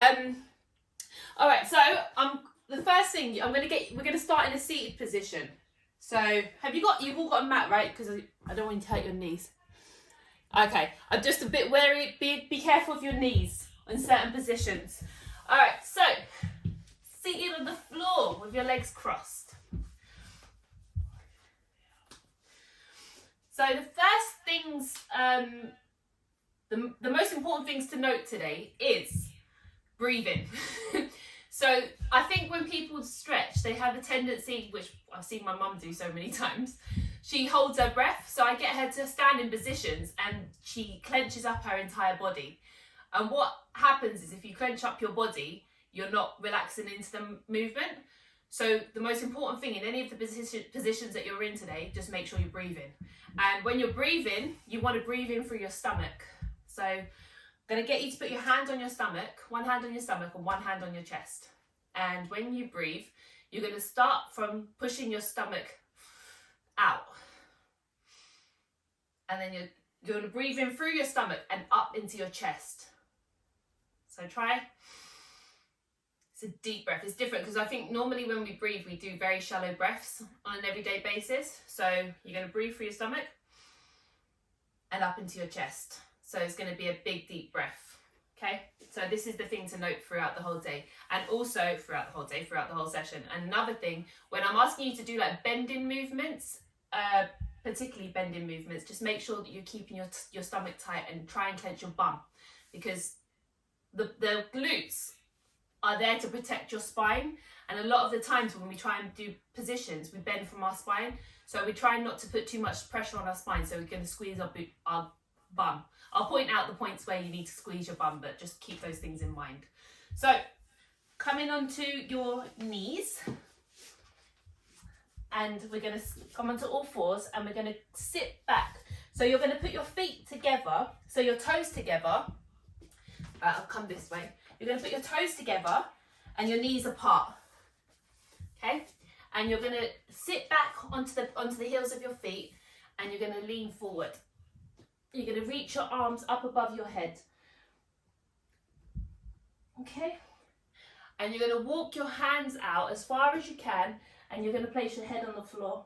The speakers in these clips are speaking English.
All right, so the first thing we're gonna start in a seated position. So you've all got a mat, right? Because I don't want you to hurt your knees. Okay, I'm just a bit wary. Be careful of your knees in certain positions. All right, so seated on the floor with your legs crossed. So the first things, the most important things to note today is breathing. So I think when people stretch, they have a tendency, which I've seen my mum do so many times, she holds her breath. So I get her to stand in positions and she clenches up her entire body. And what happens is if you clench up your body, you're not relaxing into the movement. So the most important thing in any of the positions that you're in today, just make sure you're breathing. And when you're breathing, you want to breathe in through your stomach. So I'm going to get you to put your hand on your stomach, one hand on your stomach and one hand on your chest. And when you breathe, you're going to start from pushing your stomach out. And then you're going to breathe in through your stomach and up into your chest. So try. It's a deep breath. It's different because I think normally when we breathe, we do very shallow breaths on an everyday basis. So you're going to breathe through your stomach and up into your chest. So it's going to be a big, deep breath. Okay, so this is the thing to note throughout the whole day, and also throughout the whole session. And another thing, when I'm asking you to do like bending movements, particularly bending movements, just make sure that you're keeping your stomach tight and try and clench your bum, because the glutes are there to protect your spine. And a lot of the times when we try and do positions, we bend from our spine. So we try not to put too much pressure on our spine. So we're going to squeeze our bum. I'll point out the points where you need to squeeze your bum, but just keep those things in mind. So coming onto your knees, and we're going to come onto all fours and we're going to sit back. So you're going to put your feet together, so your toes together. I'll come this way. You're going to put your toes together and your knees apart. Okay? And you're going to sit back onto the heels of your feet and you're going to lean forward. You're going to reach your arms up above your head. Okay? And you're going to walk your hands out as far as you can and you're going to place your head on the floor.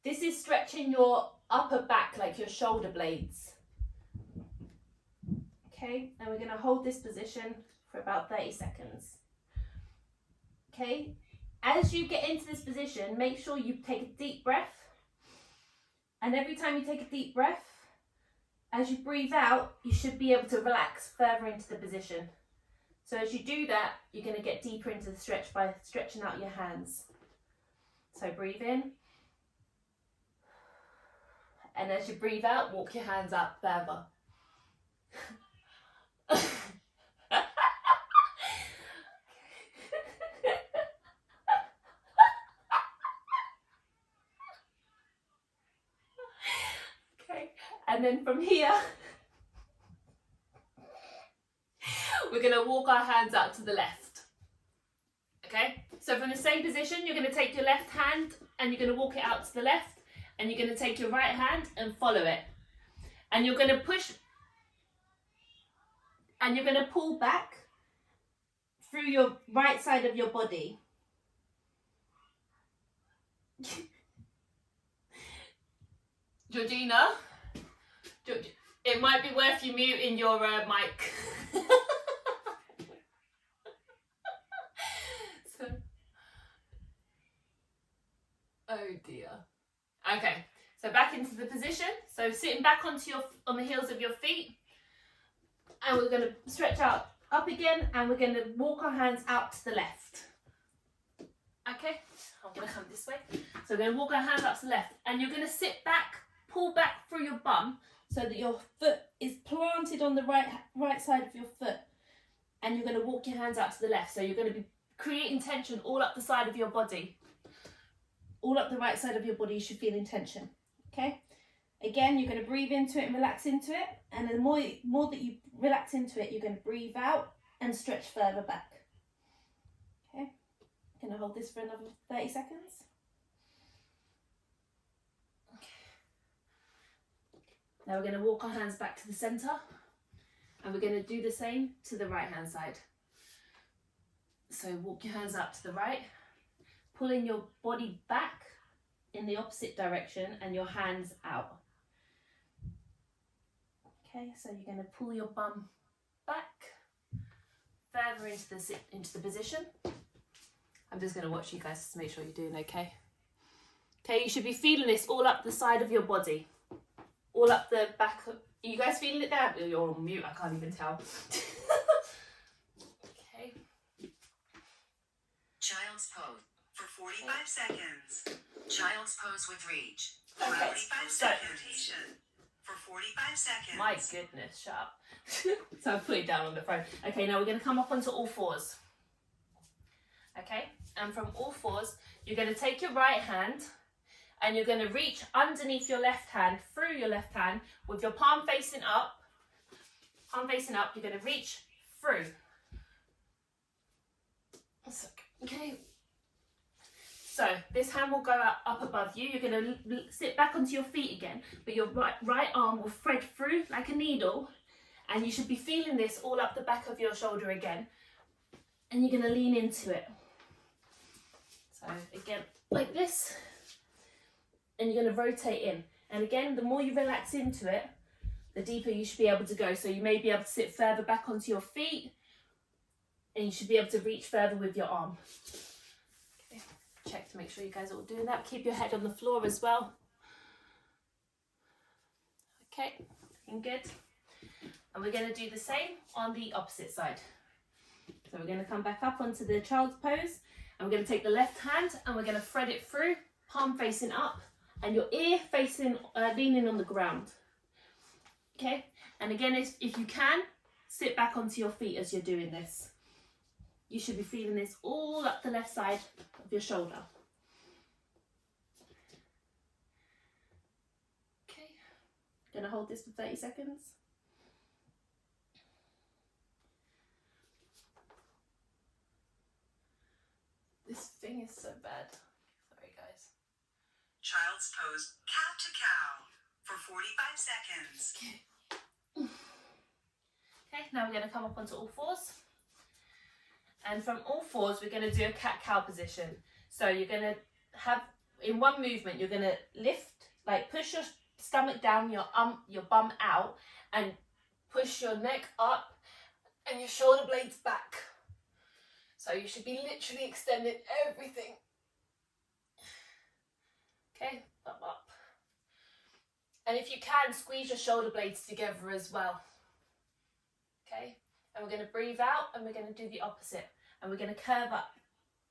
This is stretching your upper back, like your shoulder blades. Okay? And we're going to hold this position for about 30 seconds. Okay? As you get into this position, make sure you take a deep breath. And every time you take a deep breath, as you breathe out, you should be able to relax further into the position. So as you do that, you're going to get deeper into the stretch by stretching out your hands. So breathe in. And as you breathe out, walk your hands up further. Okay, and then from here, we're going to walk our hands out to the left. Okay, so from the same position, you're going to take your left hand and you're going to walk it out to the left, and you're going to take your right hand and follow it. And you're going to push, and you're going to pull back through your right side of your body. Georgina, it might be worth you muting your mic. Oh dear. Okay, so back into the position. So sitting back on the heels of your feet, and we're going to stretch out up again, and we're going to walk our hands out to the left. Okay, I'm going to come this way. So we're going to walk our hands out to the left, and you're going to sit back, pull back through your bum so that your foot is planted on the right side of your foot, and you're going to walk your hands out to the left. So you're going to be creating tension all up the side of your body. All up the right side of your body, you should feel in tension. Okay? Again, you're going to breathe into it and relax into it. And the more that you relax into it, you're going to breathe out and stretch further back. Okay? I'm going to hold this for another 30 seconds. Okay. Now we're going to walk our hands back to the centre. And we're going to do the same to the right hand side. So walk your hands out to the right, pulling your body back in the opposite direction and your hands out. Okay, so you're going to pull your bum back further into the position. I'm just going to watch you guys to make sure you're doing okay. Okay, you should be feeling this all up the side of your body, all up the back. Are you guys feeling it there? You're on mute, I can't even tell. Okay. Child's pose for 45 seconds. Child's pose with reach. Okay. 45 seconds. For 45 seconds. My goodness, shut up. So I put it down on the phone. Okay, now we're going to come up onto all fours. Okay, and from all fours, you're going to take your right hand and you're going to reach underneath your left hand, through your left hand, with your palm facing up. Palm facing up, you're going to reach through. Okay. So this hand will go up above you. You're going to sit back onto your feet again, but your right arm will thread through like a needle, and you should be feeling this all up the back of your shoulder again, and you're going to lean into it. So again, like this, and you're going to rotate in. And again, the more you relax into it, the deeper you should be able to go. So you may be able to sit further back onto your feet, and you should be able to reach further with your arm. Okay. Check to make sure you guys are all doing that. Keep your head on the floor as well. Okay, looking good. And we're going to do the same on the opposite side. So we're going to come back up onto the child's pose, and we're going to take the left hand and we're going to thread it through, palm facing up, and your ear facing, leaning on the ground. Okay, and again, if you can, sit back onto your feet as you're doing this. You should be feeling this all up the left side of your shoulder. Okay, gonna hold this for 30 seconds. This thing is so bad. Sorry, guys. Child's pose, cow to cow, for 45 seconds. Okay, now we're going to come up onto all fours. And from all fours, we're going to do a cat-cow position. So you're going to have, in one movement, you're going to lift, like push your stomach down, your bum out, and push your neck up and your shoulder blades back. So you should be literally extending everything. Okay, bum up. And if you can, squeeze your shoulder blades together as well. Okay, and we're going to breathe out and we're going to do the opposite. And we're going to curve up.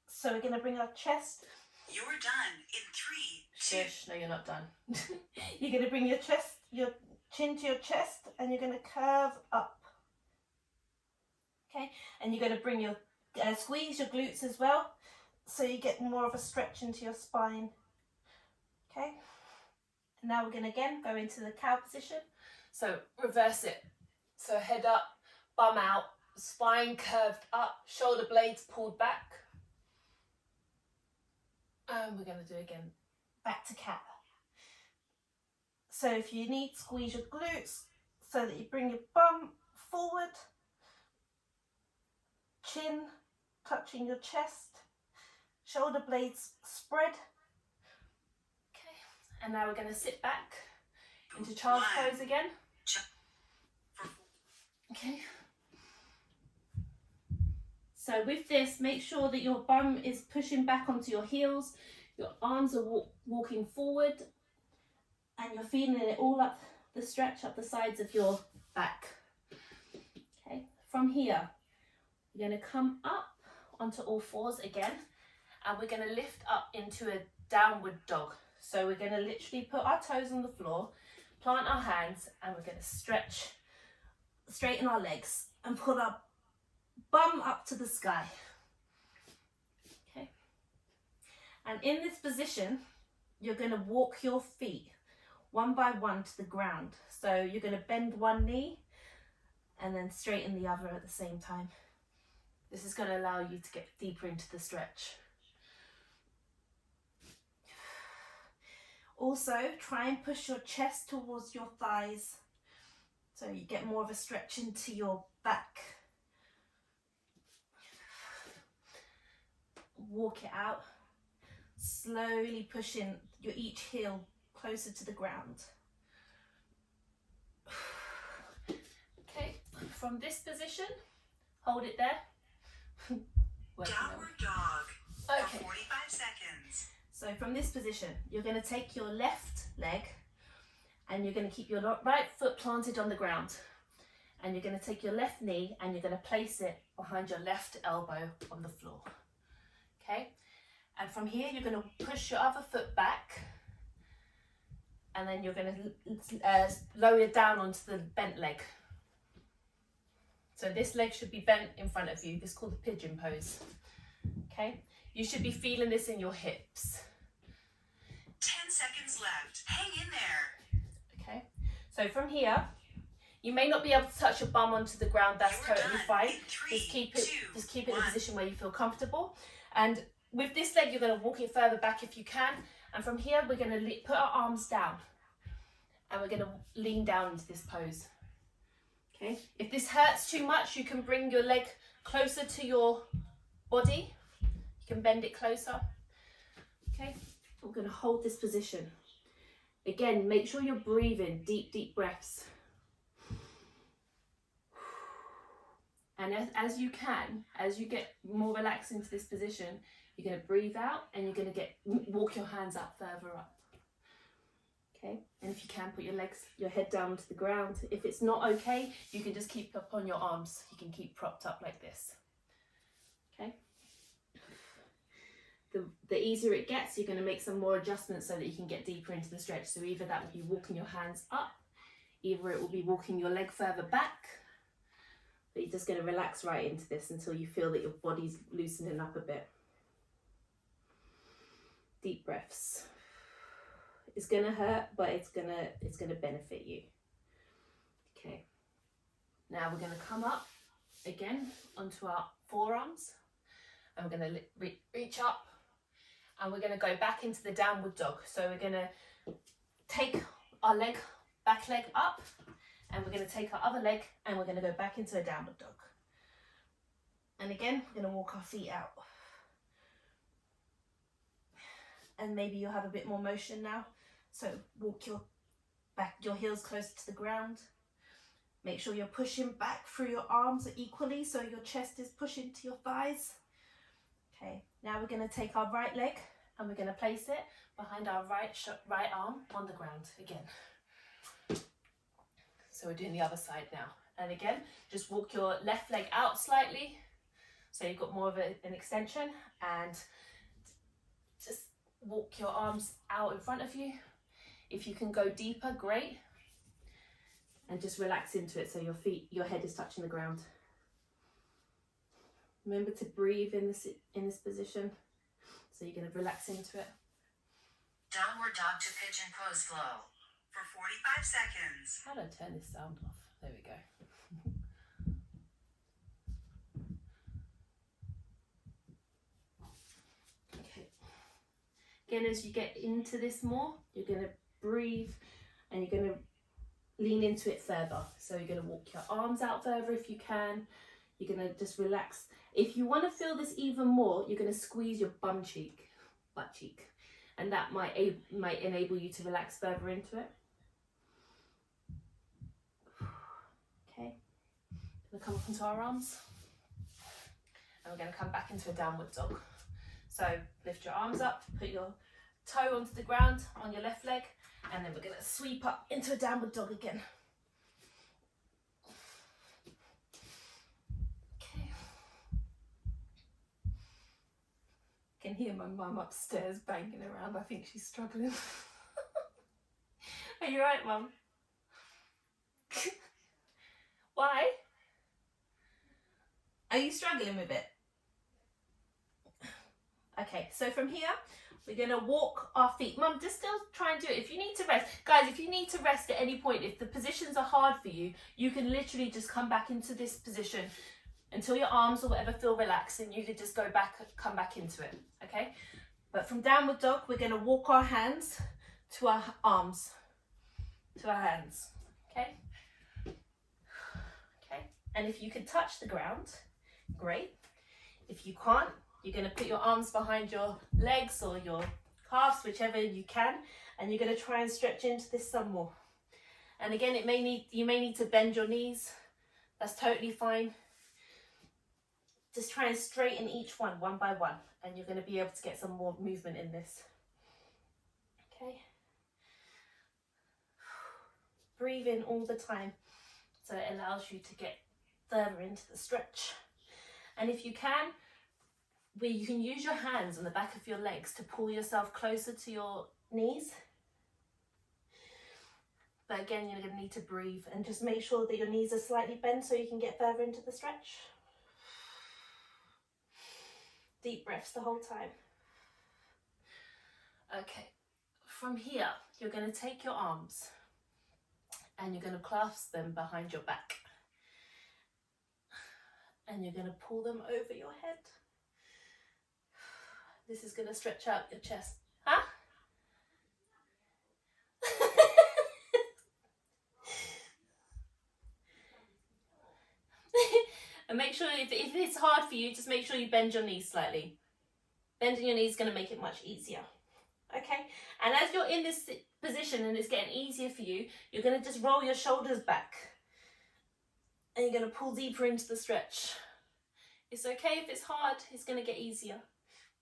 So we're going to bring our chest. You're done in 3, 2. Shush, no, you're not done. You're going to bring your chin to your chest, and you're going to curve up. Okay, and you're going to bring your, squeeze your glutes as well, so you get more of a stretch into your spine. Okay, and now we're going to again go into the cow position. So reverse it. So head up, bum out, spine curved up, shoulder blades pulled back. And we're going to do again, back to cat. So if you need, squeeze your glutes so that you bring your bum forward, chin touching your chest, shoulder blades spread. Okay, and now we're going to sit back into child's pose again. Okay. So with this, make sure that your bum is pushing back onto your heels, your arms are walking forward, and you're feeling it all up the stretch up the sides of your back. Okay, from here, we're going to come up onto all fours again, and we're going to lift up into a downward dog. So we're going to literally put our toes on the floor, plant our hands, and we're going to stretch, straighten our legs, and put our bum up to the sky. Okay, and in this position you're going to walk your feet one by one to the ground. So you're going to bend one knee and then straighten the other at the same time. This is going to allow you to get deeper into the stretch. Also, try and push your chest towards your thighs. So you get more of a stretch into your back. Walk it out, slowly pushing your each heel closer to the ground. Okay, from this position, hold it there. Downward dog Okay. for 45 seconds. So from this position, you're going to take your left leg and you're going to keep your right foot planted on the ground. And you're going to take your left knee and you're going to place it behind your left elbow on the floor. Okay? And from here, you're going to push your other foot back. And then you're going to lower it down onto the bent leg. So this leg should be bent in front of you. This is called the pigeon pose. Okay? You should be feeling this in your hips. 10 seconds left. Hang in there. Okay? So from here, you may not be able to touch your bum onto the ground. That's You're totally done fine. in 3, Just keep 2, it in a 1. position where you feel comfortable. And with this leg, you're going to walk it further back if you can. And from here, we're going to put our arms down. And we're going to lean down into this pose. Okay? If this hurts too much, you can bring your leg closer to your body. You can bend it closer. Okay? We're going to hold this position. Again, make sure you're breathing deep, deep breaths. And as you can, as you get more relaxed into this position, you're going to breathe out and you're going to walk your hands up further up. Okay, and if you can, put your head down to the ground. If it's not okay, you can just keep up on your arms. You can keep propped up like this. Okay. The easier it gets, you're going to make some more adjustments so that you can get deeper into the stretch. So either that will be walking your hands up, either it will be walking your leg further back. But you're just going to relax right into this until you feel that your body's loosening up a bit. Deep breaths. It's going to hurt, but it's going to benefit you. Okay. Now we're going to come up again onto our forearms. And we're going to reach up. And we're going to go back into the downward dog. So we're going to take our back leg up. And we're going to take our other leg and we're going to go back into a downward dog. And again, we're going to walk our feet out. And maybe you'll have a bit more motion now. So walk your heels closer to the ground. Make sure you're pushing back through your arms equally so your chest is pushing to your thighs. Okay, now we're going to take our right leg and we're going to place it behind our right arm on the ground again. So we're doing the other side now. And again, just walk your left leg out slightly. So you've got more of an extension, and just walk your arms out in front of you. If you can go deeper, great. And just relax into it so your head is touching the ground. Remember to breathe in this position. So you're going to relax into it. Downward dog to pigeon pose flow for 45 seconds. How do I turn this sound off? There we go. Okay. Again, as you get into this more, you're going to breathe and you're going to lean into it further. So you're going to walk your arms out further if you can. You're going to just relax. If you want to feel this even more, you're going to squeeze your butt cheek. And that might enable you to relax further into it. Okay. We're going to come up onto our arms. And we're going to come back into a downward dog. So lift your arms up, put your toe onto the ground on your left leg, and then we're going to sweep up into a downward dog again. Okay. I can hear my mum upstairs banging around. I think she's struggling. Are you right, Mum? Why? Are you struggling with it? Okay, so from here, we're going to walk our feet. Mum, just still try and do it. If you need to rest, guys, if you need to rest at any point, if the positions are hard for you, you can literally just come back into this position until your arms or whatever feel relaxed, and you can just come back into it, okay? But from downward dog, we're going to walk our hands to our arms, to our hands, okay? And if you can touch the ground, great. If you can't, you're going to put your arms behind your legs or your calves, whichever you can, and you're going to try and stretch into this some more. And again, you may need to bend your knees. That's totally fine. Just try and straighten each one by one, and you're going to be able to get some more movement in this. Okay. Breathe in all the time, so it allows you to get further into the stretch. And if you can, you can use your hands on the back of your legs to pull yourself closer to your knees. But again, you're going to need to breathe and just make sure that your knees are slightly bent so you can get further into the stretch. Deep breaths the whole time. Okay, from here, you're going to take your arms and you're going to clasp them behind your back. And you're going to pull them over your head. This is going to stretch out your chest. Huh? And make sure, if it's hard for you, just make sure you bend your knees slightly. Bending your knees is going to make it much easier. Okay? And as you're in this position and it's getting easier for you, you're going to just roll your shoulders back. And you're going to pull deeper into the stretch. It's okay if it's hard, it's going to get easier.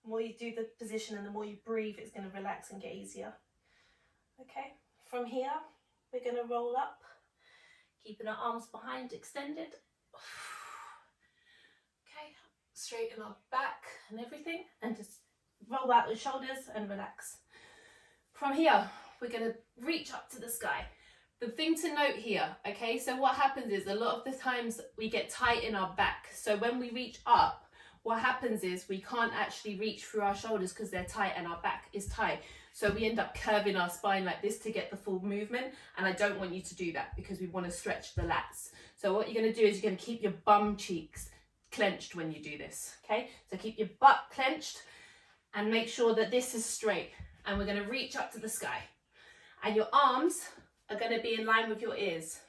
The more you do the position and the more you breathe, it's going to relax and get easier. Okay? From here, we're going to roll up, keeping our arms behind, extended. Okay, straighten our back and everything, and just roll out the shoulders and relax. From here, we're going to reach up to the sky. The thing to note here, okay, so what happens is a lot of the times we get tight in our back. So when we reach up, what happens is we can't actually reach through our shoulders because they're tight and our back is tight. So we end up curving our spine like this to get the full movement. And I don't want you to do that because we want to stretch the lats. So what you're going to do is you're going to keep your bum cheeks clenched when you do this, okay? So keep your butt clenched and make sure that this is straight. And we're going to reach up to the sky. And your arms are going to be in line with your ears,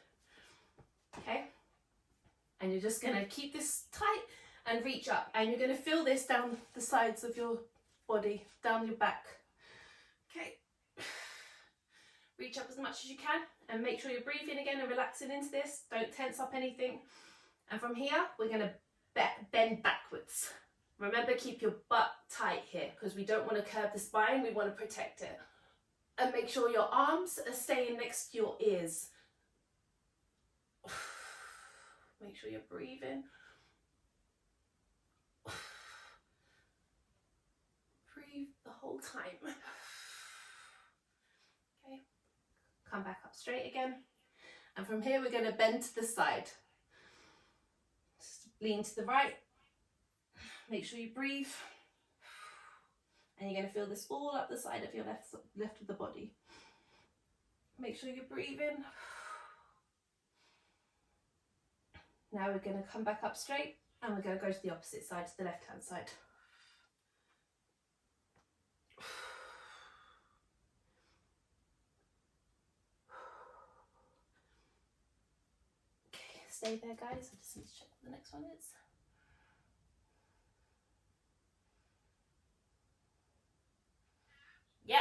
okay? And you're just going to keep this tight and reach up, and you're going to feel this down the sides of your body, down your back. Okay, reach up as much as you can and make sure you're breathing again and relaxing into this. Don't tense up anything. And from here, we're going to bend backwards. Remember, keep your butt tight here because we don't want to curve the spine, we want to protect it. And make sure your arms are staying next to your ears. Make sure you're breathing. Breathe the whole time. Okay, come back up straight again. And from here, we're going to bend to the side. Just lean to the right. Make sure you breathe. And you're going to feel this all up the side of your left of the body. Make sure you're breathing. Now we're going to come back up straight and we're going to go to the opposite side, to the left-hand side. Okay, stay there, guys. I just need to check what the next one is. Yeah.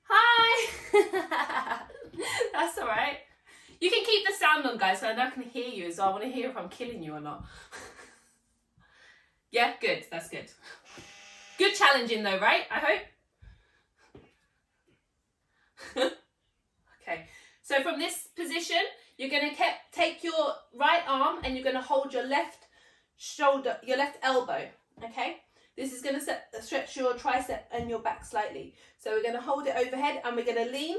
Hi. That's all right. You can keep the sound on, guys, so I know I can hear you, so I want to hear if I'm killing you or not. Yeah, good. That's good. Good challenging though, right? I hope. Okay. So from this position, you're going to take your right arm and you're going to hold your left shoulder, your left elbow. Okay. This is going to stretch your tricep and your back slightly. So we're going to hold it overhead and we're going to lean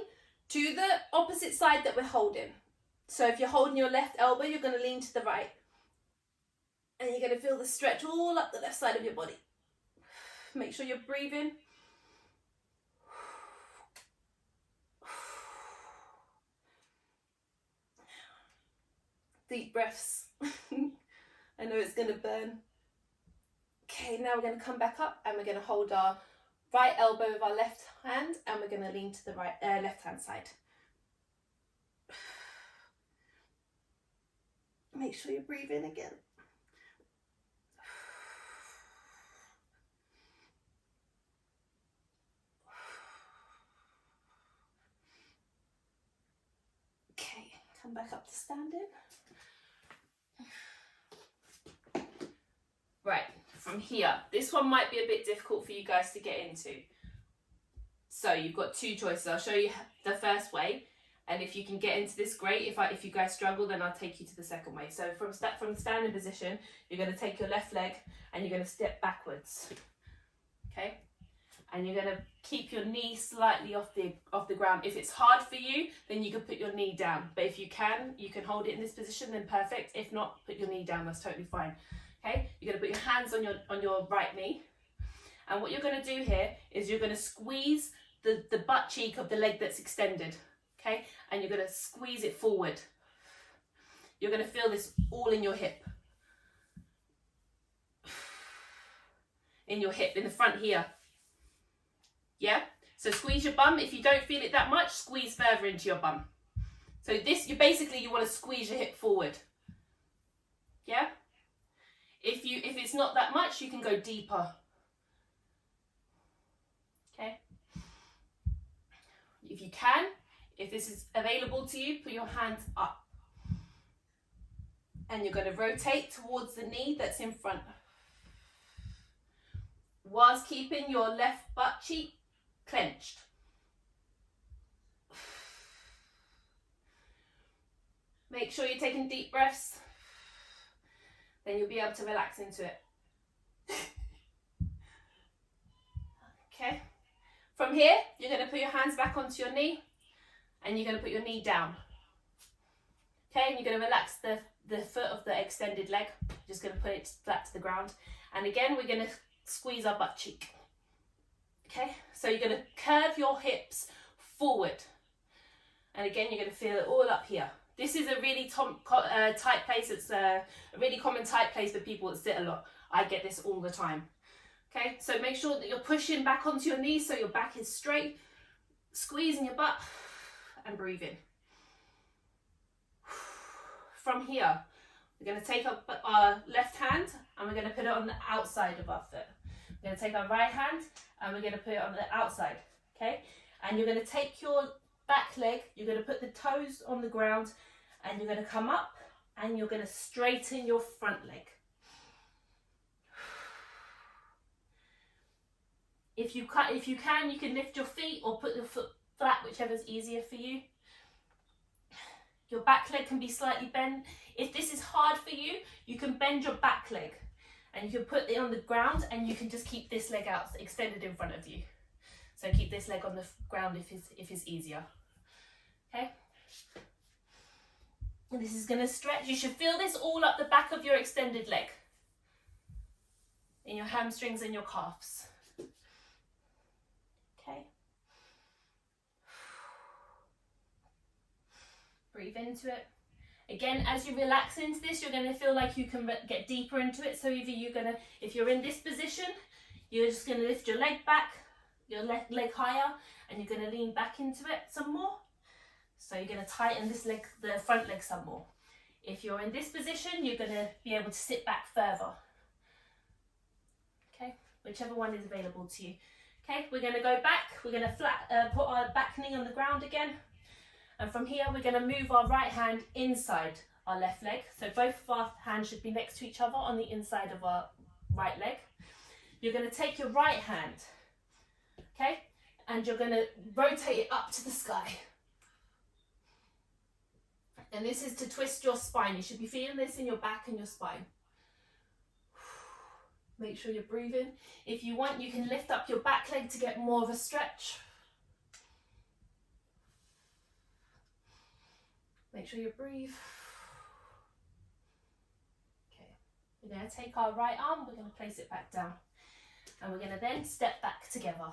to the opposite side that we're holding. So if you're holding your left elbow, you're going to lean to the right. And you're going to feel the stretch all up the left side of your body. Make sure you're breathing. Deep breaths. I know it's going to burn. Okay, now we're going to come back up and we're going to hold our right elbow with our left hand and we're going to lean to the right left hand side. Make sure you breathe in again. Okay, come back up to standing. Right, from here, this one might be a bit difficult for you guys to get into. So you've got two choices. I'll show you the first way, and if you can get into this, great. If you guys struggle, then I'll take you to the second way. So from standing position, you're going to take your left leg and you're going to step backwards. Okay, and you're going to keep your knee slightly off the ground. If it's hard for you, then you can put your knee down. But if you can hold it in this position, then perfect. If not, put your knee down. That's totally fine. Okay, you're going to put your hands on your right knee, and what you're going to do here is you're going to squeeze the butt cheek of the leg that's extended. Okay, and you're going to squeeze it forward. You're going to feel this all in your hip. In your hip, in the front here. Yeah? So squeeze your bum. If you don't feel it that much, squeeze further into your bum. So this, you want to squeeze your hip forward. Yeah? If it's not that much, you can go deeper. Okay? If you can, if this is available to you, put your hands up. And you're going to rotate towards the knee that's in front. Whilst keeping your left butt cheek clenched. Make sure you're taking deep breaths. Then you'll be able to relax into it. Okay. From here, you're going to put your hands back onto your knee and you're going to put your knee down. Okay, and you're going to relax the foot of the extended leg. Just going to put it flat to the ground. And again, we're going to squeeze our butt cheek. Okay, so you're going to curve your hips forward. And again, you're going to feel it all up here. This is a really tight place. It's a really common tight place for people that sit a lot. I get this all the time. Okay, so make sure that you're pushing back onto your knees so your back is straight. Squeezing your butt and breathe in. From here, we're going to take our left hand and we're going to put it on the outside of our foot. We're going to take our right hand and we're going to put it on the outside. Okay, and you're going to take your back leg, you're going to put the toes on the ground and you're going to come up and you're going to straighten your front leg. If you can, you can lift your feet or put your foot flat, whichever's easier for you. Your back leg can be slightly bent. If this is hard for you, you can bend your back leg and you can put it on the ground and you can just keep this leg out extended in front of you. So keep this leg on the ground if it's easier. Okay. And this is going to stretch. You should feel this all up the back of your extended leg. In your hamstrings and your calves. Okay. Breathe into it. Again, as you relax into this, you're going to feel like you can get deeper into it. So if you're in this position, you're just going to lift your leg back, your left leg higher, and you're going to lean back into it some more. So you're going to tighten this leg, the front leg some more. If you're in this position, you're going to be able to sit back further. Okay, whichever one is available to you. Okay, we're going to go back. We're going to put our back knee on the ground again. And from here, we're going to move our right hand inside our left leg. So both of our hands should be next to each other on the inside of our right leg. You're going to take your right hand, okay, and you're going to rotate it up to the sky. And this is to twist your spine. You should be feeling this in your back and your spine. Make sure you're breathing. If you want, you can lift up your back leg to get more of a stretch. Make sure you breathe. Okay, we're going to take our right arm, we're going to place it back down. And we're going to then step back together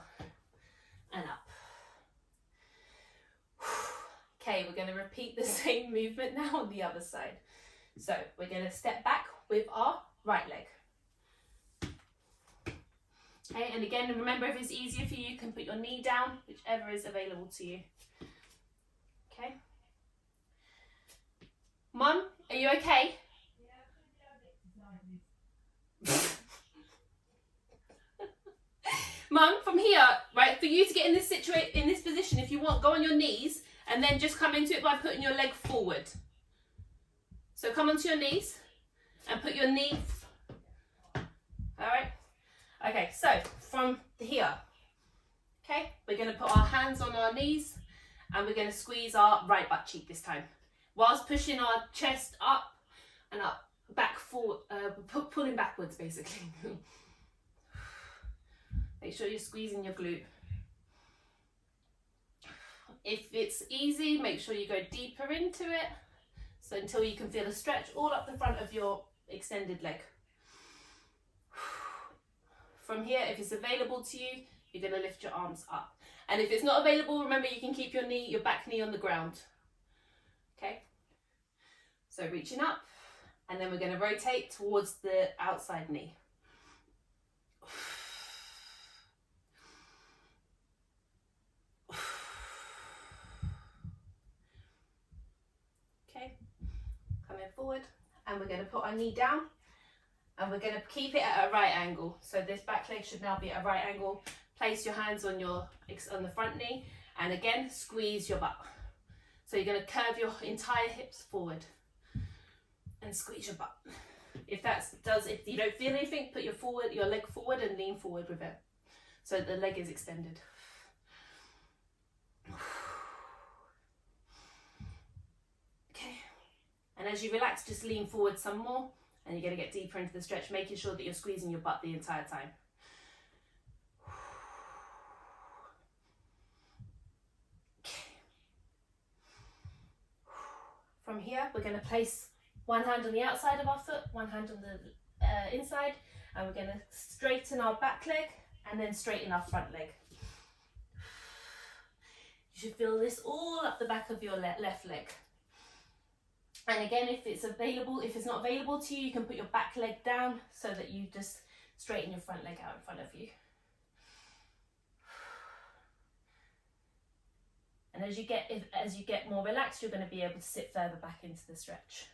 and up. Okay, we're going to repeat the same movement now on the other side. So we're going to step back with our right leg. Okay, and again, remember, if it's easier for you, you can put your knee down, whichever is available to you. Okay. Mum, are you okay? Mum, from here, right, for you to get in this position, if you want, go on your knees and then just come into it by putting your leg forward. So come onto your knees and put your knee, all right? Okay, so from here, okay, we're going to put our hands on our knees and we're going to squeeze our right butt cheek this time, whilst pushing our chest up and up, back forward, pulling backwards basically. Make sure you're squeezing your glute. If it's easy, make sure you go deeper into it, so until you can feel a stretch all up the front of your extended leg. From here, if it's available to you, you're going to lift your arms up. And if it's not available, remember you can keep your back knee on the ground. Okay? So reaching up, and then we're going to rotate towards the outside knee. Okay, coming forward, and we're going to put our knee down, and we're going to keep it at a right angle. So this back leg should now be at a right angle. Place your hands on the front knee, and again squeeze your butt. So you're going to curve your entire hips forward and squeeze your butt. If you don't feel anything, put your leg forward and lean forward with it, so the leg is extended. Okay, and as you relax, just lean forward some more, and you're going to get deeper into the stretch, making sure that you're squeezing your butt the entire time. From here, we're going to place one hand on the outside of our foot, one hand on the inside, and we're going to straighten our back leg and then straighten our front leg. You should feel this all up the back of your left leg. And again, if it's not available to you, you can put your back leg down so that you just straighten your front leg out in front of you. And as you get more relaxed, you're going to be able to sit further back into the stretch.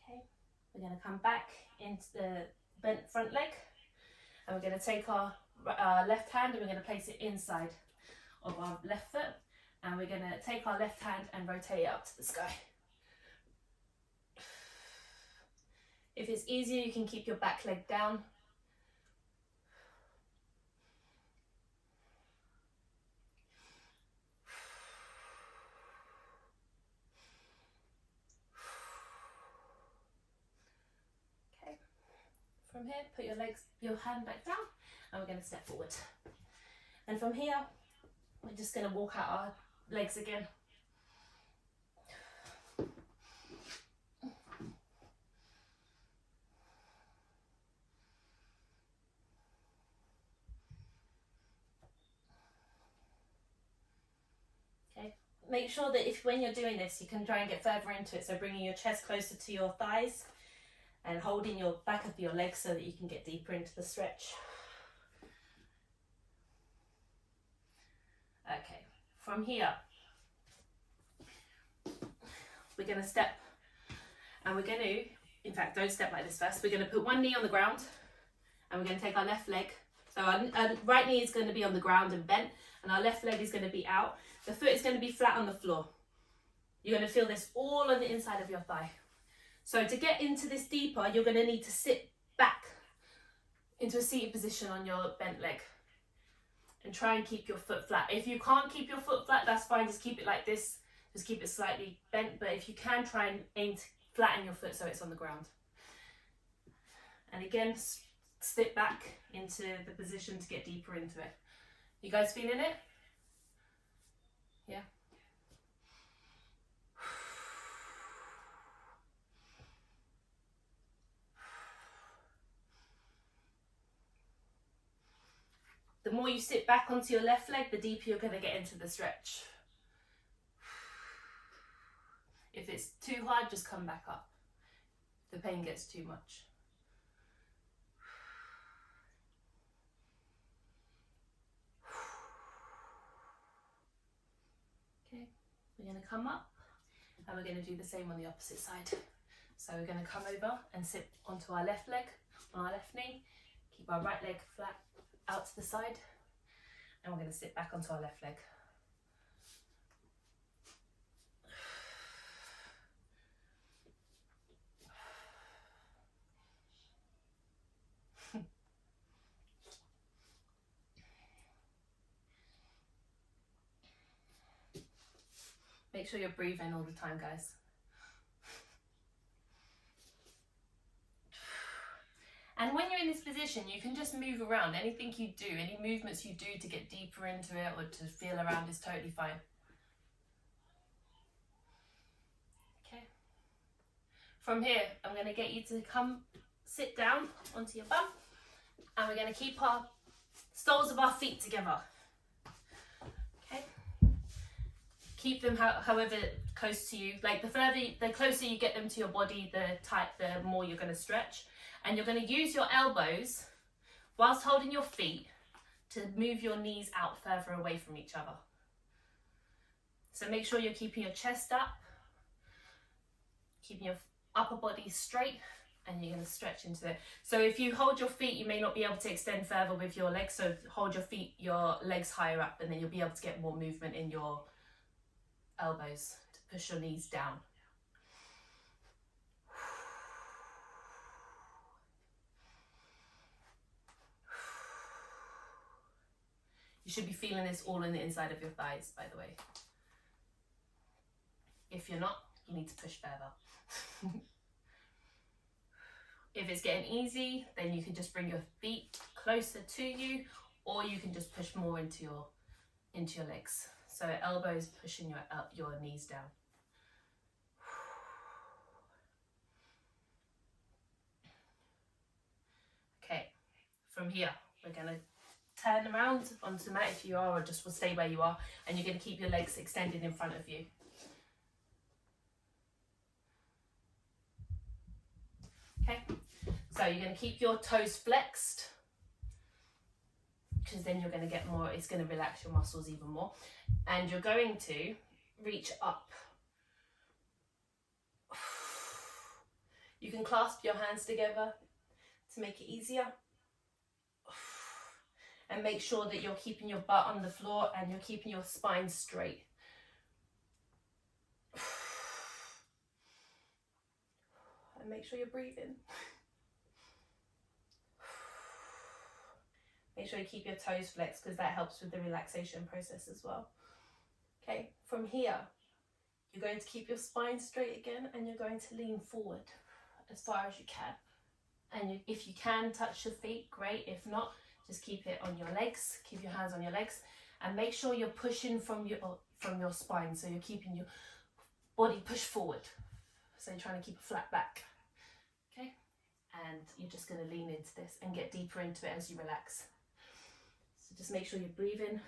Okay, we're going to come back into the bent front leg, and we're going to take our left hand and we're going to place it inside of our left foot. And we're going to take our left hand and rotate it up to the sky. If it's easier, you can keep your back leg down. Okay. From here, put your hand back down, and we're going to step forward. And from here, we're just going to walk out our legs again. Okay, make sure that when you're doing this, you can try and get further into it, so bringing your chest closer to your thighs and holding your back of your legs so that you can get deeper into the stretch. Okay, from here, we're going to step, and we're going to, in fact, don't step like this first. We're going to put one knee on the ground, and we're going to take our left leg. So our right knee is going to be on the ground and bent, and our left leg is going to be out. The foot is going to be flat on the floor. You're going to feel this all on the inside of your thigh. So to get into this deeper, you're going to need to sit back into a seated position on your bent leg. And try and keep your foot flat. If you can't keep your foot flat, that's fine. Just keep it like this. Just keep it slightly bent. But if you can, try and aim to flatten your foot so it's on the ground. And again, slip back into the position to get deeper into it. You guys feeling it? Yeah. The more you sit back onto your left leg, the deeper you're going to get into the stretch. If it's too hard, just come back up. If the pain gets too much. We're going to come up and we're going to do the same on the opposite side. So we're going to come over and sit onto our left leg, on our left knee, keep our right leg flat out to the side, and we're going to sit back onto our left leg. Make sure you're breathing all the time, guys. And when you're in this position, you can just move around. Anything you do, any movements you do to get deeper into it or to feel around is totally fine. Okay. From here, I'm going to get you to come sit down onto your bum, and we're going to keep our soles of our feet together. Okay. Keep them however close to you. Like the closer you get them to your body, the more you're going to stretch. And you're going to use your elbows whilst holding your feet to move your knees out further away from each other. So make sure you're keeping your chest up, keeping your upper body straight, and you're going to stretch into it. So if you hold your feet, you may not be able to extend further with your legs. So hold your legs higher up, and then you'll be able to get more movement in your elbows to push your knees down. You should be feeling this all in the inside of your thighs, by the way. If you're not, you need to push further. If it's getting easy, then you can just bring your feet closer to you, or you can just push more into your legs. So elbows pushing your knees down. Okay, from here, we're going to turn around onto the mat if you are, or just will stay where you are, and you're going to keep your legs extended in front of you. Okay, so you're going to keep your toes flexed, because then you're going to get more, it's going to relax your muscles even more, and you're going to reach up. You can clasp your hands together to make it easier. And make sure that you're keeping your butt on the floor and you're keeping your spine straight. And make sure you're breathing. Make sure you keep your toes flexed, because that helps with the relaxation process as well. Okay, from here, you're going to keep your spine straight again, and you're going to lean forward as far as you can. And if you can touch your feet, great. If not, just keep it on your legs, keep your hands on your legs, and make sure you're pushing from your spine, so you're keeping your body pushed forward. So you're trying to keep a flat back, okay? And you're just going to lean into this and get deeper into it as you relax. So just make sure you're breathing,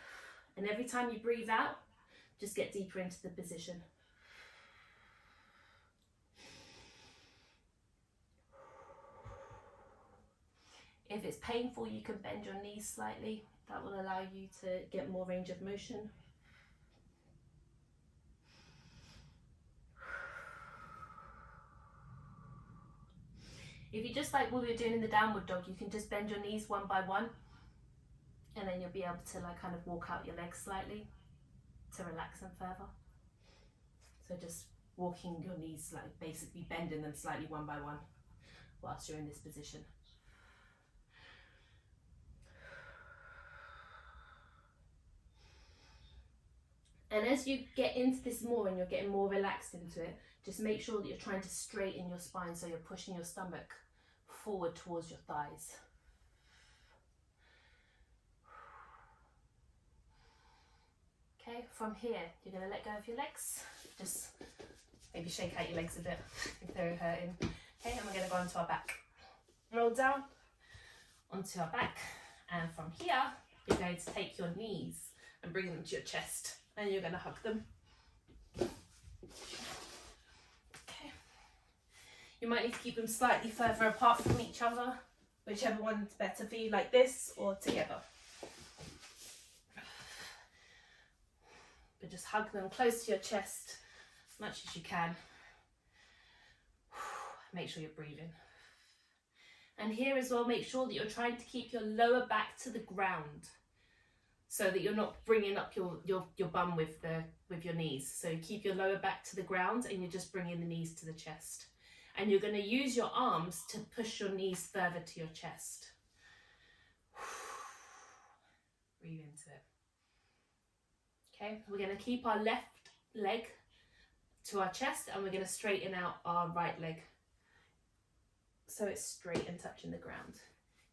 and every time you breathe out, just get deeper into the position. If it's painful, you can bend your knees slightly. That will allow you to get more range of motion. If you just like what we were doing in the downward dog, you can just bend your knees one by one, and then you'll be able to like kind of walk out your legs slightly to relax them further. So just walking your knees, like basically bending them slightly one by one whilst you're in this position. And as you get into this more and you're getting more relaxed into it, just make sure that you're trying to straighten your spine, so you're pushing your stomach forward towards your thighs. Okay, from here, you're going to let go of your legs. Just maybe shake out your legs a bit if they're hurting. Okay, and we're going to go onto our back. Roll down onto our back, and from here, you're going to take your knees and bring them to your chest. And you're going to hug them. Okay. You might need to keep them slightly further apart from each other, whichever one's better for you, like this or together. but just hug them close to your chest as much as you can. Make sure you're breathing. And here as well, make sure that you're trying to keep your lower back to the ground so that you're not bringing up your bum with your knees. So keep your lower back to the ground and you're just bringing the knees to the chest. And you're going to use your arms to push your knees further to your chest. Breathe into it. Okay, we're going to keep our left leg to our chest and we're going to straighten out our right leg so it's straight and touching the ground.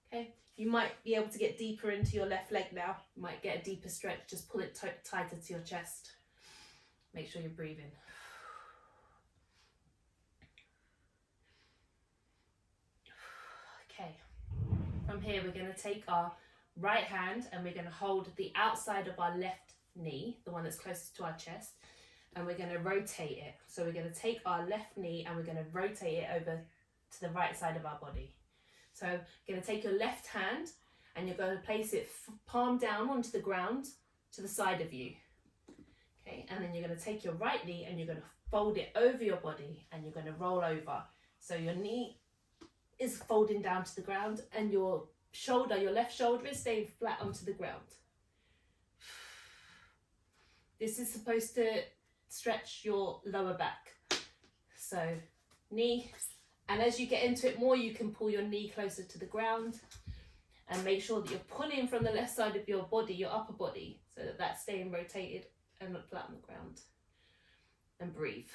Okay, you might be able to get deeper into your left leg now. You might get a deeper stretch. Just pull it tighter to your chest. Make sure you're breathing. Okay, from here we're going to take our right hand and we're going to hold the outside of our left knee, the one that's closest to our chest, and we're going to rotate it. So we're going to take our left knee and we're going to rotate it over to the right side of our body. So you're going to take your left hand and you're going to place it palm down onto the ground to the side of you. Okay, and then you're going to take your right knee and you're going to fold it over your body and you're going to roll over. So your knee is folding down to the ground and your left shoulder is staying flat onto the ground. This is supposed to stretch your lower back. So knee, and as you get into it more, you can pull your knee closer to the ground and make sure that you're pulling from the left side of your body, your upper body, so that that's staying rotated and not flat on the ground. And breathe.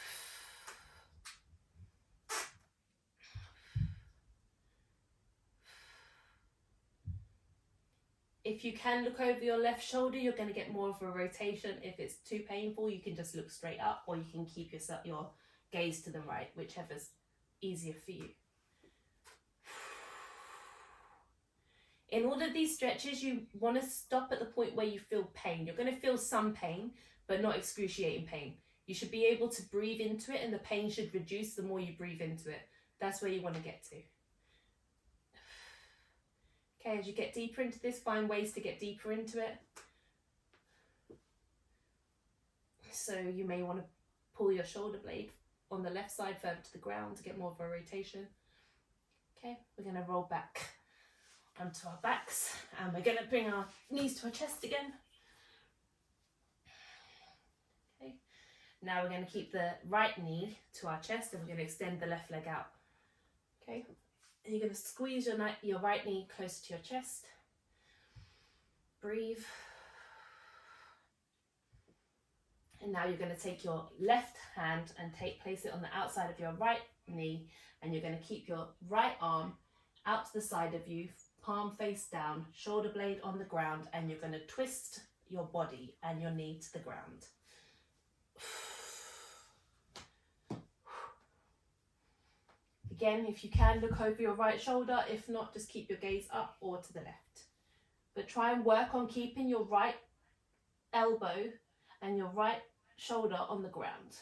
If you can look over your left shoulder, you're going to get more of a rotation. If it's too painful, you can just look straight up, or you can keep your gaze to the right, whichever's easier for you. In all of these stretches, you want to stop at the point where you feel pain. You're going to feel some pain, but not excruciating pain. You should be able to breathe into it and the pain should reduce the more you breathe into it. That's where you want to get to. Okay, as you get deeper into this, find ways to get deeper into it. So you may want to pull your shoulder blade on the left side further to the ground to get more of a rotation. Okay, we're going to roll back onto our backs and we're going to bring our knees to our chest again. Okay, now we're going to keep the right knee to our chest and we're going to extend the left leg out. Okay, and you're going to squeeze your right knee close to your chest. Breathe. And now you're going to take your left hand and place it on the outside of your right knee, and you're going to keep your right arm out to the side of you, palm face down, shoulder blade on the ground, and you're going to twist your body and your knee to the ground. Again, if you can, look over your right shoulder. If not, just keep your gaze up or to the left. But try and work on keeping your right elbow and your right shoulder on the ground.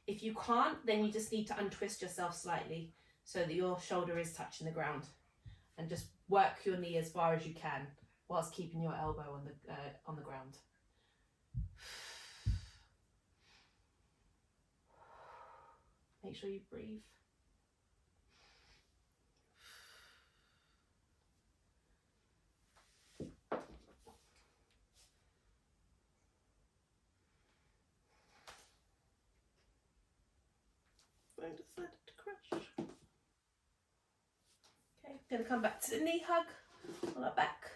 If you can't, then you just need to untwist yourself slightly so that your shoulder is touching the ground, and just work your knee as far as you can whilst keeping your elbow on the ground. Make sure you breathe. I decided to crash. Okay, going to come back to the knee hug on our back.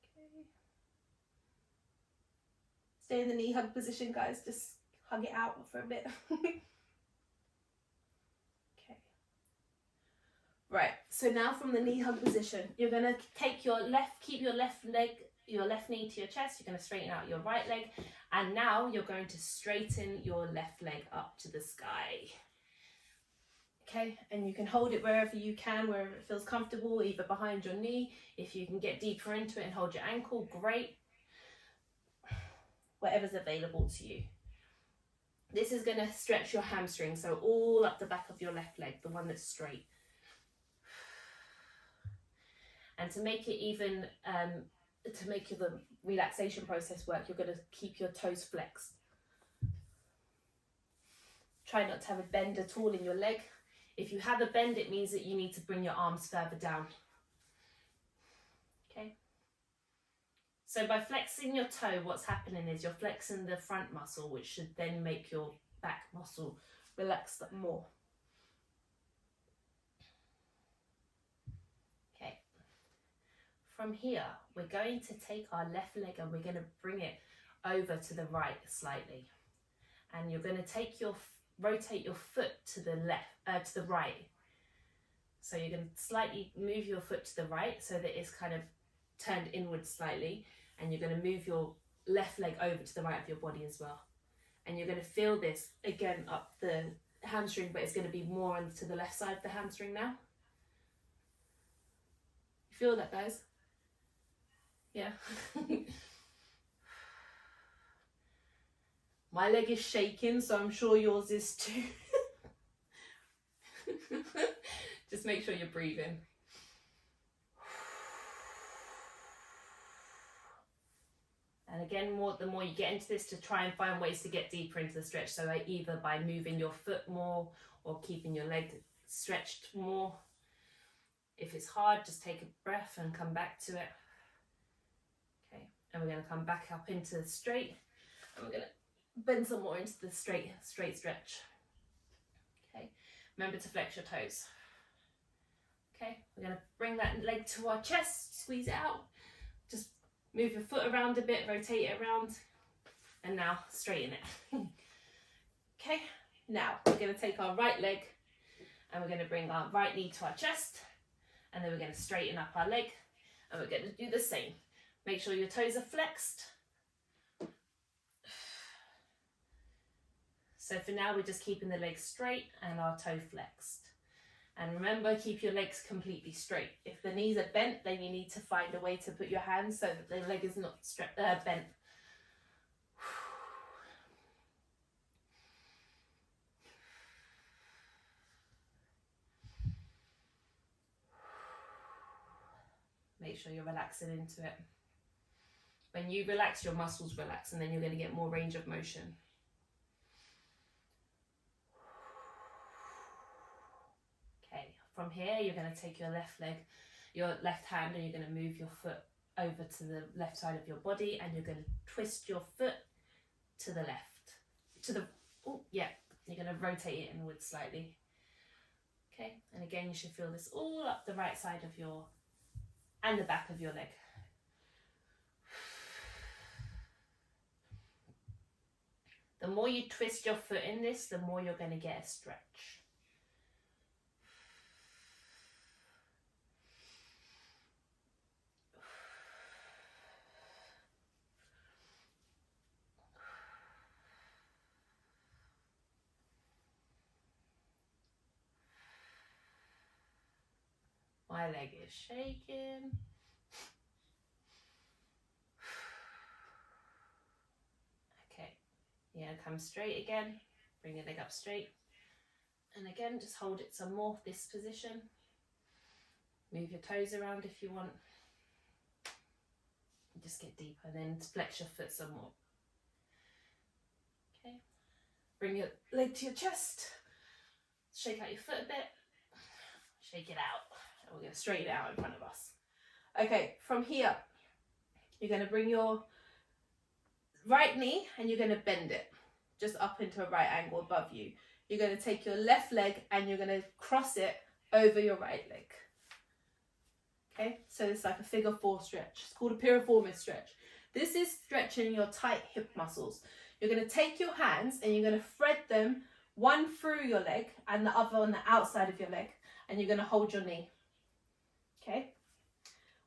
Okay. Stay in the knee hug position, guys. Just hug it out for a bit. Okay. Right, so now from the knee hug position, you're going to keep your left knee to your chest. You're going to straighten out your right leg, and now you're going to straighten your left leg up to the sky. Okay, and you can hold it wherever you can, wherever it feels comfortable, either behind your knee. If you can get deeper into it and hold your ankle, great. Whatever's available to you. This is going to stretch your hamstring, so all up the back of your left leg, the one that's straight. And to make it even, to make the relaxation process work, you're going to keep your toes flexed. Try not to have a bend at all in your leg. If you have a bend, it means that you need to bring your arms further down. Okay. So by flexing your toe, what's happening is you're flexing the front muscle, which should then make your back muscle relax more. Okay. From here, we're going to take our left leg and we're going to bring it over to the right slightly. And you're going to rotate your foot to the left, to the right. So you're going to slightly move your foot to the right so that it's kind of turned inward slightly. And you're going to move your left leg over to the right of your body as well. And you're going to feel this again up the hamstring, but it's going to be more onto the left side of the hamstring now. You feel that, guys? Yeah. My leg is shaking, so I'm sure yours is too. Just make sure you're breathing. And again, the more you get into this, to try and find ways to get deeper into the stretch. So either by moving your foot more or keeping your leg stretched more. If it's hard, just take a breath and come back to it. Okay, and we're going to come back up into the straight. And we're going to bend some more into the straight stretch. Okay, remember to flex your toes. Okay, we're going to bring that leg to our chest, squeeze it out. Just move your foot around a bit, rotate it around, and now straighten it. Okay, now we're going to take our right leg and we're going to bring our right knee to our chest, and then we're going to straighten up our leg, and we're going to do the same. Make sure your toes are flexed. So for now, we're just keeping the legs straight and our toe flexed. And remember, keep your legs completely straight. If the knees are bent, then you need to find a way to put your hands so that the leg is not bent. Make sure you're relaxing into it. When you relax, your muscles relax, and then you're going to get more range of motion. From here, you're going to take your left leg, your left hand, and you're going to move your foot over to the left side of your body, and you're going to twist your foot to the left. You're going to rotate it inwards slightly. Okay, and again, you should feel this all up the right side of and the back of your leg. The more you twist your foot in this, the more you're going to get a stretch. My leg is shaking. Okay, yeah, come straight again. Bring your leg up straight. And again, just hold it some more, this position. Move your toes around if you want. Just get deeper, and then flex your foot some more. Okay, bring your leg to your chest. Shake out your foot a bit. Shake it out. We're going to straighten it out in front of us. Okay, from here, you're going to bring your right knee and you're going to bend it just up into a right angle above you. You're going to take your left leg and you're going to cross it over your right leg. Okay, so it's like a figure 4 stretch. It's called a piriformis stretch. This is stretching your tight hip muscles. You're going to take your hands and you're going to thread them, one through your leg and the other on the outside of your leg, and you're going to hold your knee. Okay,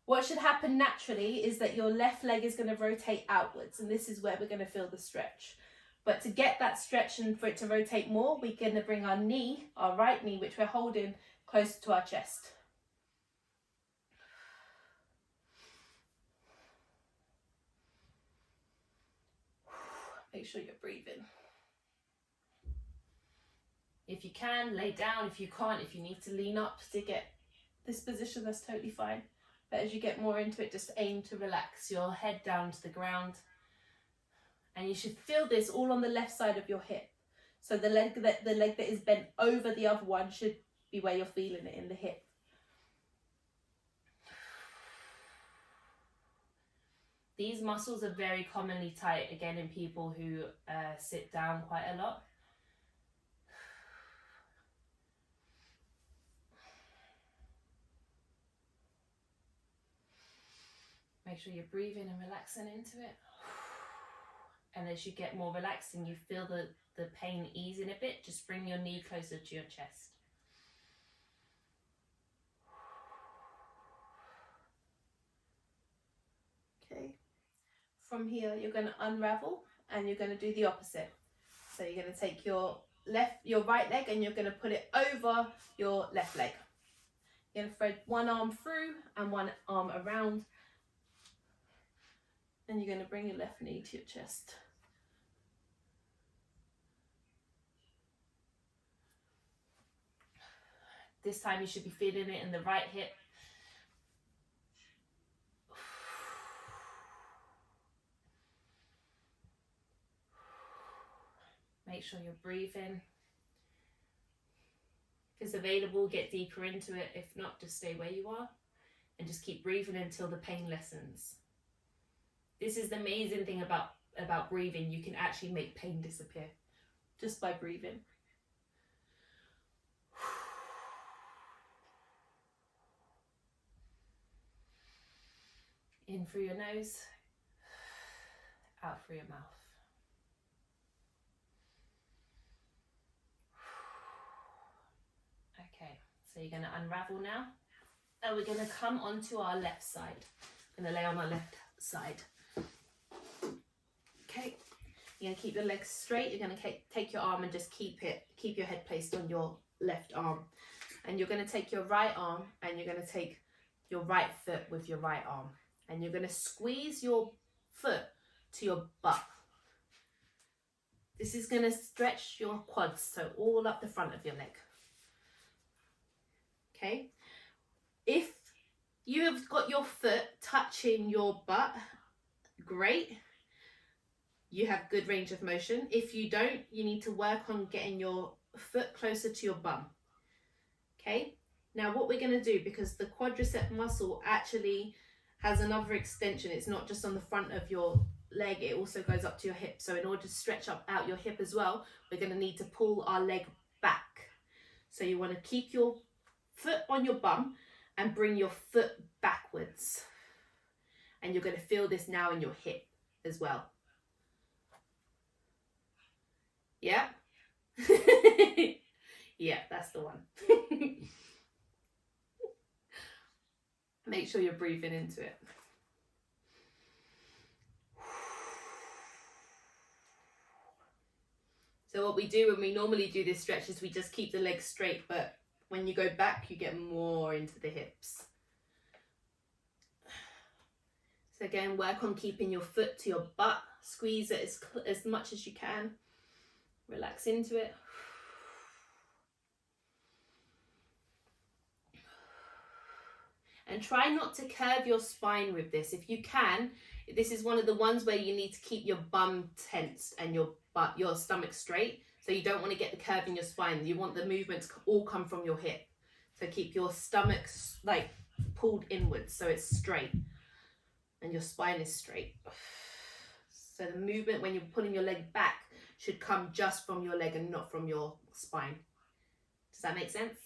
what should happen naturally is that your left leg is going to rotate outwards, and this is where we're going to feel the stretch. But to get that stretch and for it to rotate more, we're going to bring our knee, our right knee, which we're holding, closer to our chest. Make sure you're breathing. If you can, lay down. If you can't, if you need to lean up to get this position, that's totally fine. But as you get more into it, just aim to relax your head down to the ground. And you should feel this all on the left side of your hip. So the leg that is bent over the other one should be where you're feeling it, in the hip. These muscles are very commonly tight, again, in people who sit down quite a lot. Make sure you're breathing and relaxing into it. And as you get more relaxed and you feel the pain easing a bit, just bring your knee closer to your chest. Okay. From here, you're going to unravel and you're going to do the opposite. So you're going to take your right leg and you're going to put it over your left leg. You're going to thread one arm through and one arm around. And you're going to bring your left knee to your chest. This time you should be feeling it in the right hip. Make sure you're breathing. If it's available, get deeper into it. If not, just stay where you are and just keep breathing until the pain lessens. This is the amazing thing about breathing. You can actually make pain disappear just by breathing. In through your nose, out through your mouth. Okay, so you're going to unravel now. And we're going to come onto our left side. I'm going to lay on our left side. Okay, you're going to keep your legs straight. You're going to take your arm and just keep your head placed on your left arm. And you're going to take your right arm and you're going to take your right foot with your right arm. And you're going to squeeze your foot to your butt. This is going to stretch your quads, so all up the front of your leg. Okay? If you have got your foot touching your butt, great. You have good range of motion. If you don't, you need to work on getting your foot closer to your bum. Okay? Now what we're going to do, because the quadricep muscle actually has another extension, it's not just on the front of your leg, it also goes up to your hip. So in order to stretch out your hip as well, we're going to need to pull our leg back. So you want to keep your foot on your bum and bring your foot backwards. And you're going to feel this now in your hip as well. Yeah? Yeah, that's the one. Make sure you're breathing into it. So what we do when we normally do this stretch is we just keep the legs straight, but when you go back, you get more into the hips. So again, work on keeping your foot to your butt. Squeeze it as much as you can. Relax into it. And try not to curve your spine with this. If you can, this is one of the ones where you need to keep your bum tensed and your stomach straight. So you don't want to get the curve in your spine. You want the movements all come from your hip. So keep your stomach like pulled inwards so it's straight and your spine is straight. So the movement when you're pulling your leg back should come just from your leg and not from your spine. Does that make sense?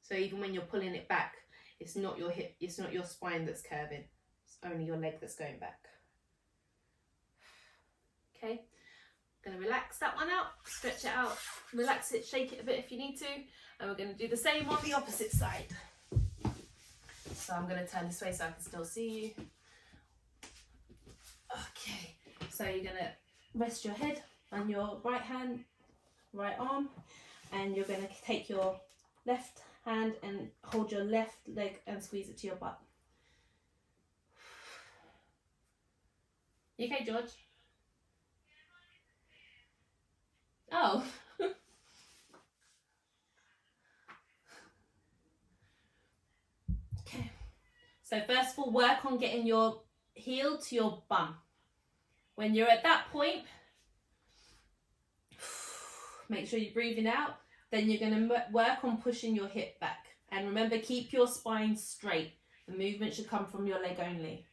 So even when you're pulling it back, it's not your hip, it's not your spine that's curving. It's only your leg that's going back. Okay, I'm going to relax that one out, stretch it out, relax it, shake it a bit if you need to. And we're going to do the same on the opposite side. So I'm going to turn this way so I can still see you. Okay, so you're going to rest your head on your right hand, right arm, and you're going to take your left hand and hold your left leg and squeeze it to your butt. You okay, George? Oh. So first of all, work on getting your heel to your bum. When you're at that point, make sure you're breathing out. Then you're going to work on pushing your hip back. And remember, keep your spine straight. The movement should come from your leg only.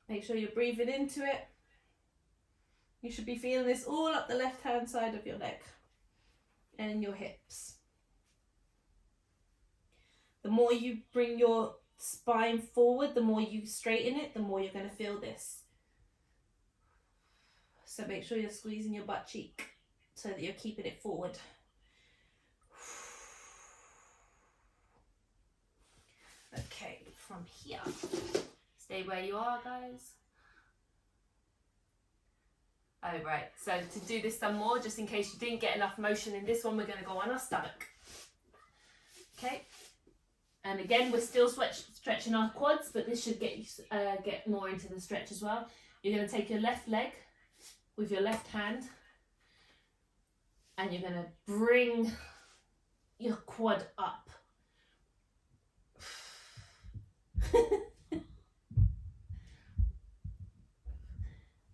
Make sure you're breathing into it. You should be feeling this all up the left-hand side of your leg and your hips. The more you bring your spine forward, the more you straighten it, the more you're going to feel this. So make sure you're squeezing your butt cheek so that you're keeping it forward. Okay, from here, stay where you are, guys. Oh, right, so to do this some more, just in case you didn't get enough motion in this one, we're going to go on our stomach. Okay, and again, we're still stretching our quads, but this should get more into the stretch as well. You're going to take your left leg with your left hand, and you're going to bring your quad up.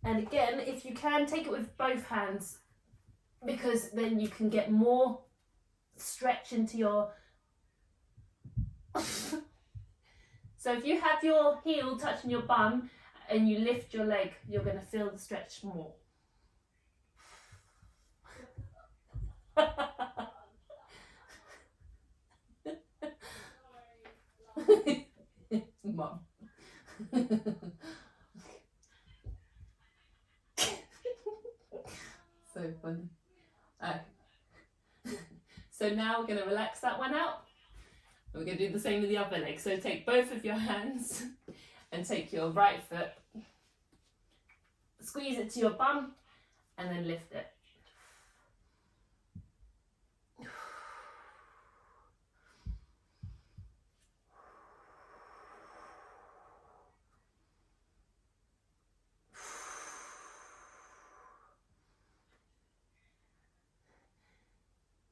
And again, if you can, take it with both hands, because then you can get more stretch into your... So if you have your heel touching your bum and you lift your leg, you're going to feel the stretch more. Mum. So funny. So now we're going to relax that one out. We're going to do the same with the other leg. So take both of your hands and take your right foot, squeeze it to your bum, and then lift it.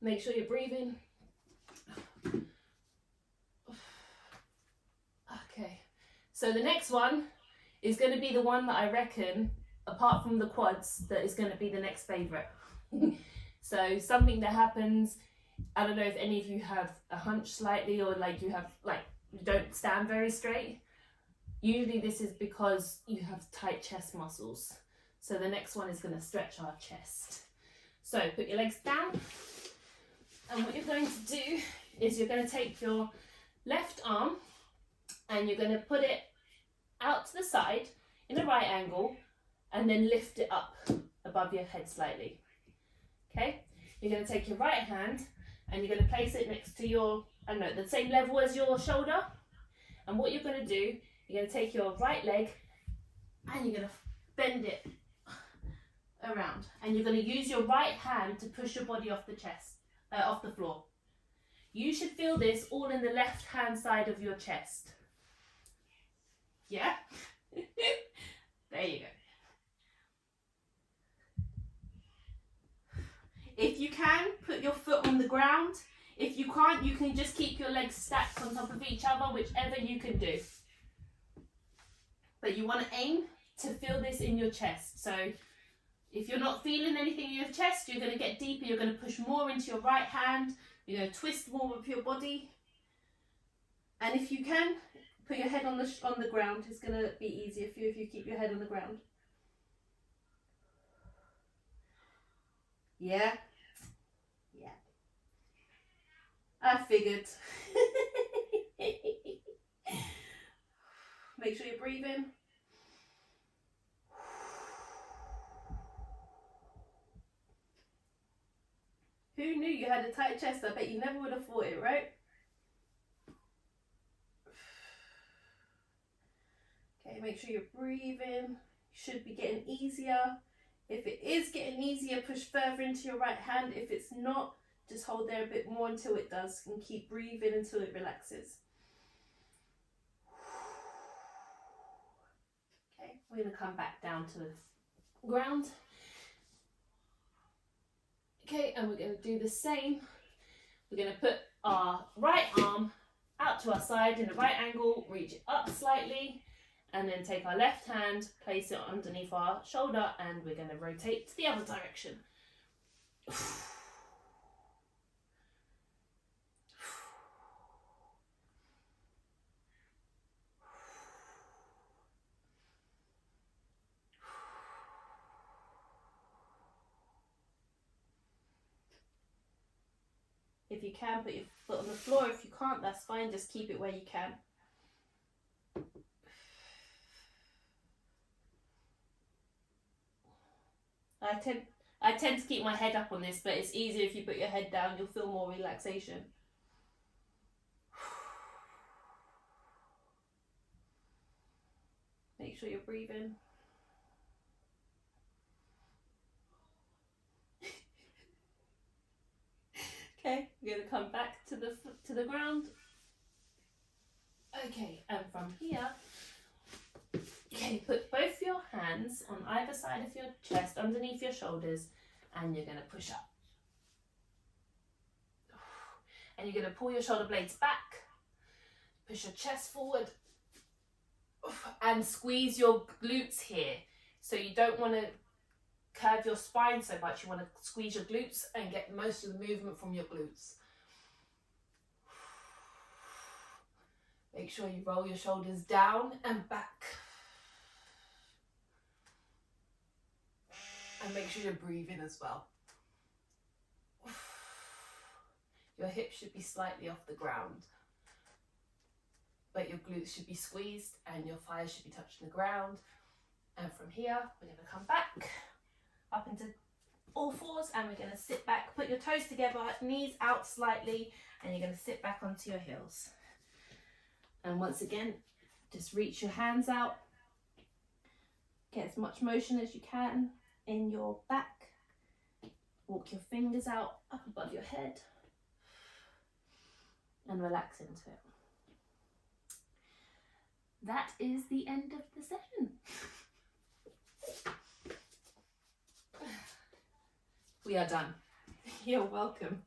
Make sure you're breathing. Okay, so the next one is going to be the one that I reckon, apart from the quads, that is going to be the next favourite. So something that happens, I don't know if any of you have a hunch slightly, or like you don't stand very straight. Usually this is because you have tight chest muscles. So the next one is going to stretch our chest. So put your legs down. And what you're going to do is you're going to take your left arm and you're going to put it out to the side in a right angle and then lift it up above your head slightly. Okay? You're going to take your right hand and you're going to place it next to your, the same level as your shoulder. And what you're going to do, you're going to take your right leg and you're going to bend it around. And you're going to use your right hand to push your body off the chest. Off the floor. You should feel this all in the left hand side of your chest. Yeah? There you go. If you can, put your foot on the ground. If you can't, you can just keep your legs stacked on top of each other, whichever you can do. But you want to aim to feel this in your chest. So if you're not feeling anything in your chest, you're going to get deeper. You're going to push more into your right hand. You're going to twist more with your body. And if you can, put your head on the ground. It's going to be easier for you if you keep your head on the ground. Yeah? Yeah. I figured. Make sure you're breathing. Who knew you had a tight chest? I bet you never would have thought it, right? Okay, make sure you're breathing. You should be getting easier. If it is getting easier, push further into your right hand. If it's not, Just hold there a bit more until it does, and keep breathing until it relaxes. Okay, we're going to come back down to the ground. Okay, and we're going to do the same. We're going to put our right arm out to our side in a right angle, reach it up slightly, and then take our left hand, place it underneath our shoulder, and we're going to rotate to the other direction. If you can, put your foot on the floor. If you can't, that's fine. Just keep it where you can. I tend to keep my head up on this, but it's easier if you put your head down. You'll feel more relaxation. Make sure you're breathing. Okay, we're going to come back to the ground. Okay, and from here, okay, put both your hands on either side of your chest, underneath your shoulders, and you're going to push up. And you're going to pull your shoulder blades back, push your chest forward, and squeeze your glutes here. So you don't want to curve your spine so much, you want to squeeze your glutes and get most of the movement from your glutes. Make sure you roll your shoulders down and back. And make sure you're breathing as well. Your hips should be slightly off the ground, but your glutes should be squeezed and your thighs should be touching the ground. And from here, we're going to come back up into all fours, and we're going to sit back, put your toes together, knees out slightly, and you're going to sit back onto your heels. And once again, just reach your hands out, get as much motion as you can in your back, walk your fingers out up above your head, and relax into it. That is the end of the session. We are done. You're welcome.